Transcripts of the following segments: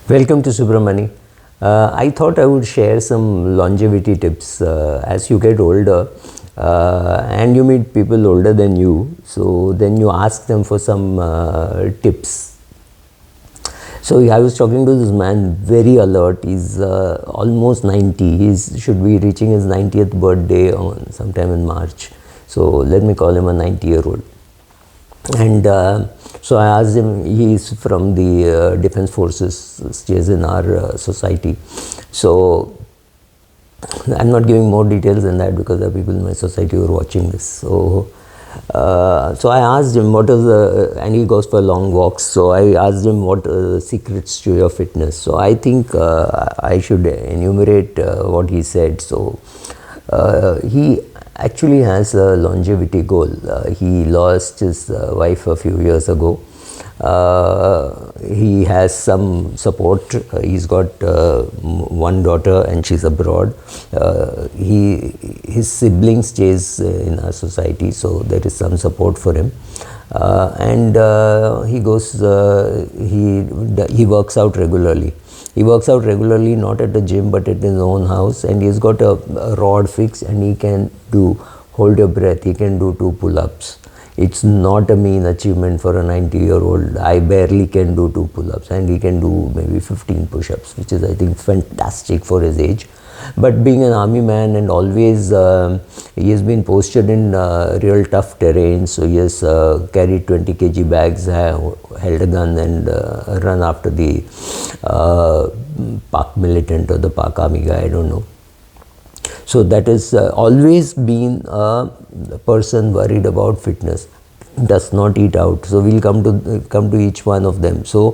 Welcome to Subramani. I thought I would share some longevity tips as you get older and you meet people older than you. So then you ask them for some tips. So I was talking to this man, very alert. He's almost 90. He should be reaching his 90th birthday on sometime in March. So let me call him a 90-year-old. And so I asked him, he is from the Defense Forces, stays in our society. So I'm not giving more details than that because there are people in my society who are watching this. So I asked him what is and he goes for long walks. So I asked him what are the secrets to your fitness. So I think I should enumerate what he said. So he actually has a longevity goal. He lost his wife a few years ago. He has some support. He's got one daughter and she's abroad. His sibling stays in our society, so there is some support for him. And he goes. He works out regularly. He works out regularly, not at the gym but at his own house, and he's got a rod fixed and he can hold your breath, he can do 2 pull-ups. It's not a mean achievement for a 90-year-old. I barely can do 2 pull-ups and he can do maybe 15 push-ups, which is I think fantastic for his age. But being an army man and always he has been posted in real tough terrain, so he has carried 20 kg bags, held a gun and run after the Pak militant or the Pak army guy, I don't know. So that has always been a person worried about fitness, does not eat out. So we'll come to each one of them. So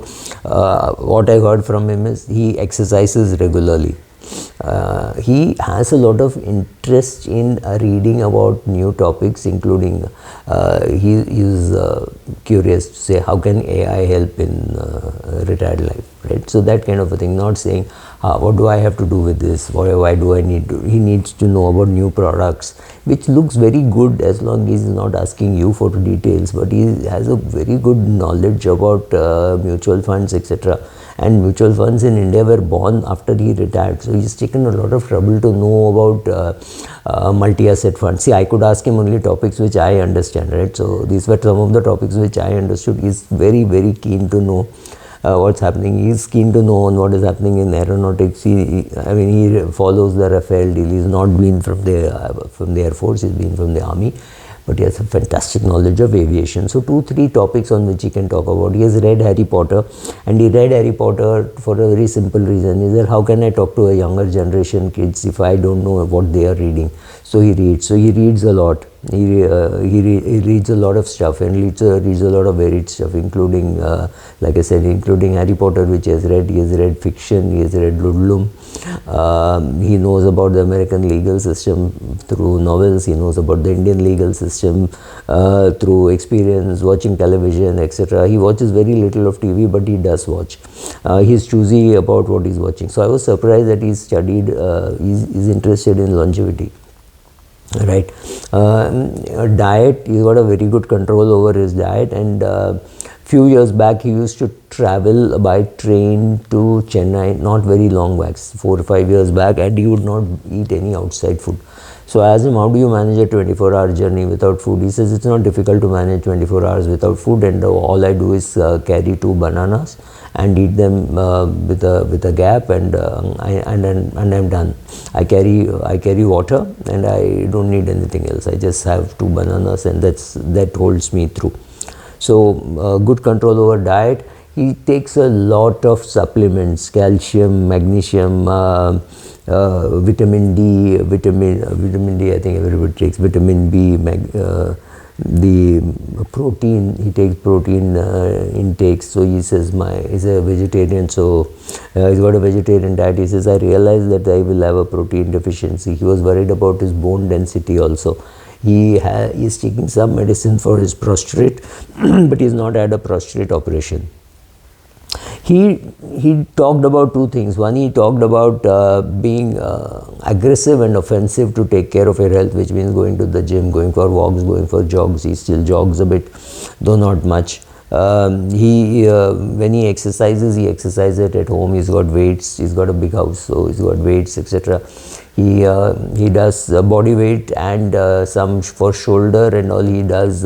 what I heard from him is he exercises regularly. He has a lot of interest in reading about new topics, including he is curious to say how can AI help in retired life, right? So that kind of a thing, not saying what do I have to do with this, why do I need to. He needs to know about new products, which looks very good as long as he's not asking you for details, but he has a very good knowledge about mutual funds, etc. And mutual funds in India were born after he retired. So he's taken a lot of trouble to know about multi-asset funds. See, I could ask him only topics which I understand, right? So these were some of the topics which I understood. He's very, very keen to know what's happening. He's keen to know on what is happening in aeronautics. He follows the Rafale deal. He's not been from the Air Force, he's been from the Army. But he has a fantastic knowledge of aviation. So 2-3 topics on which he can talk about. He has read Harry Potter, and he read Harry Potter for a very simple reason. Is that how can I talk to a younger generation kids if I don't know what they are reading? So he reads. So he reads a lot. He reads a lot of stuff and reads a lot of varied stuff, including, like I said, including Harry Potter, which he has read. He has read fiction. He has read Ludlum. He knows about the American legal system through novels. He knows about the Indian legal system through experience, watching television, etc. He watches very little of TV, but he does watch. He's choosy about what he's watching. So I was surprised that he's studied, he's interested in longevity. Right. Diet, he's got a very good control over his diet, and few years back he used to travel by train to Chennai, not very long back, 4 or 5 years back, and he would not eat any outside food. So I asked him, how do you manage a 24-hour journey without food? He says it's not difficult to manage 24 hours without food, and all I do is carry 2 bananas and eat them with a gap, and I'm done. I carry water and I don't need anything else. I just have 2 bananas and that holds me through. So good control over diet. He takes a lot of supplements, calcium, magnesium, vitamin D, vitamin D. I think everybody takes vitamin B, the protein. He takes protein intakes. So he says he's a vegetarian, so he's got a vegetarian diet. He says I realized that I will have a protein deficiency. He was worried about his bone density also. He is taking some medicine for his prostate, but he's not had a prostate operation. He talked about 2 things. One, he talked about being aggressive and offensive to take care of your health, which means going to the gym, going for walks, going for jogs. He still jogs a bit, though not much. When he exercises at home. He's got weights, he's got a big house, so he's got weights, etc. He does body weight and some for shoulder and all. He does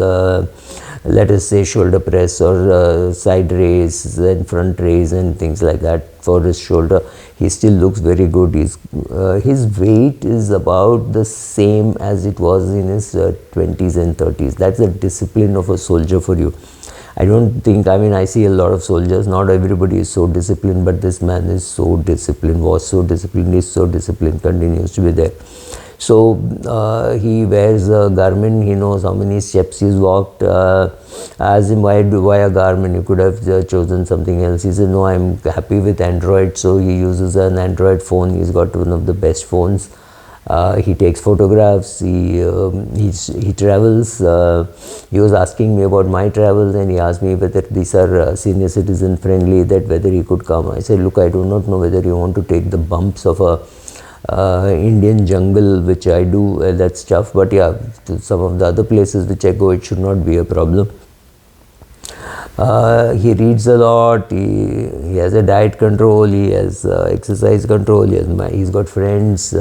let us say shoulder press or side raise and front raise and things like that for his shoulder. He still looks very good. His weight is about the same as it was in his 20s and 30s. That's the discipline of a soldier for you. I don't think, I mean, I see a lot of soldiers, not everybody is so disciplined, but this man is so disciplined, was so disciplined, is so disciplined, continues to be there. So he wears a Garmin, he knows how many steps he's walked. As in, why a Garmin? You could have chosen something else. He said, no, I'm happy with Android. So he uses an Android phone. He's got one of the best phones. He takes photographs, he travels. He was asking me about my travels and he asked me whether these are senior citizen friendly, that whether he could come. I said, look, I do not know whether you want to take the bumps of a Indian jungle, which I do, that stuff, but yeah, to some of the other places which I go, it should not be a problem. He reads a lot, he has a diet control, he has exercise control, he's got friends,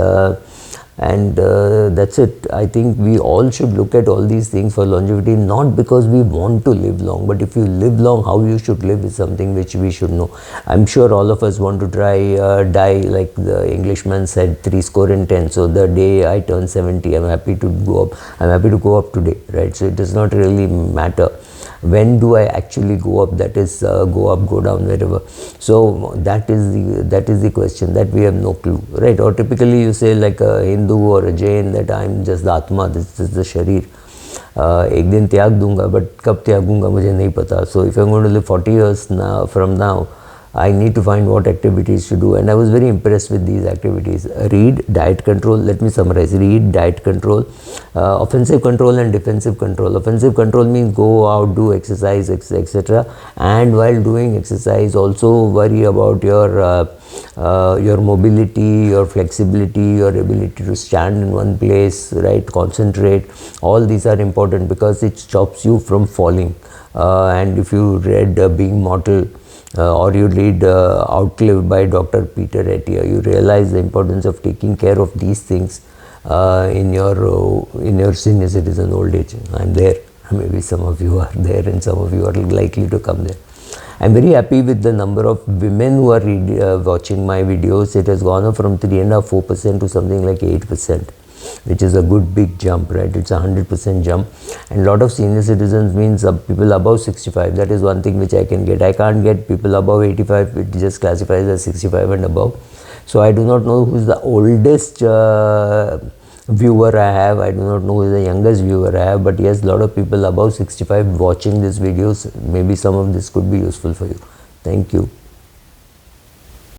and that's it. I think we all should look at all these things for longevity, not because we want to live long, but if you live long, how you should live is something which we should know. I'm sure all of us want to die like the Englishman said, 70. So the day I turn 70, I'm happy to go up today, right? So it does not really matter when do I actually go up, that is go up, go down, wherever. So that is the question, that we have no clue, right? Or typically you say like a Hindu or a Jain that I'm just the Atma, this is the Sharir. एक दिन त्याग दूंगा, but कब त्यागूंगा मुझे नहीं पता. So if I'm going to live 40 years from now, I need to find what activities to do, and I was very impressed with these activities. Read, diet control. Let me summarize. Read, diet control, offensive control and defensive control. Offensive control means go out, do exercise, etc. And while doing exercise, also worry about your mobility, your flexibility, your ability to stand in one place, right? Concentrate. All these are important because it stops you from falling. And if you read Being Mortal, or you read Outlived by Dr. Peter Attia, you realize the importance of taking care of these things in your senior citizen old age. I'm there. Maybe some of you are there and some of you are likely to come there. I'm very happy with the number of women who are watching my videos. It has gone up from 3.5-4% to something like 8%. Which is a good big jump, right? It's a 100% jump. And a lot of senior citizens means people above 65. That is one thing which I can get. I can't get people above 85. It just classifies as 65 and above. So I do not know who is the oldest viewer I have. I do not know who is the youngest viewer I have. But yes, a lot of people above 65 watching these videos. Maybe some of this could be useful for you. Thank you.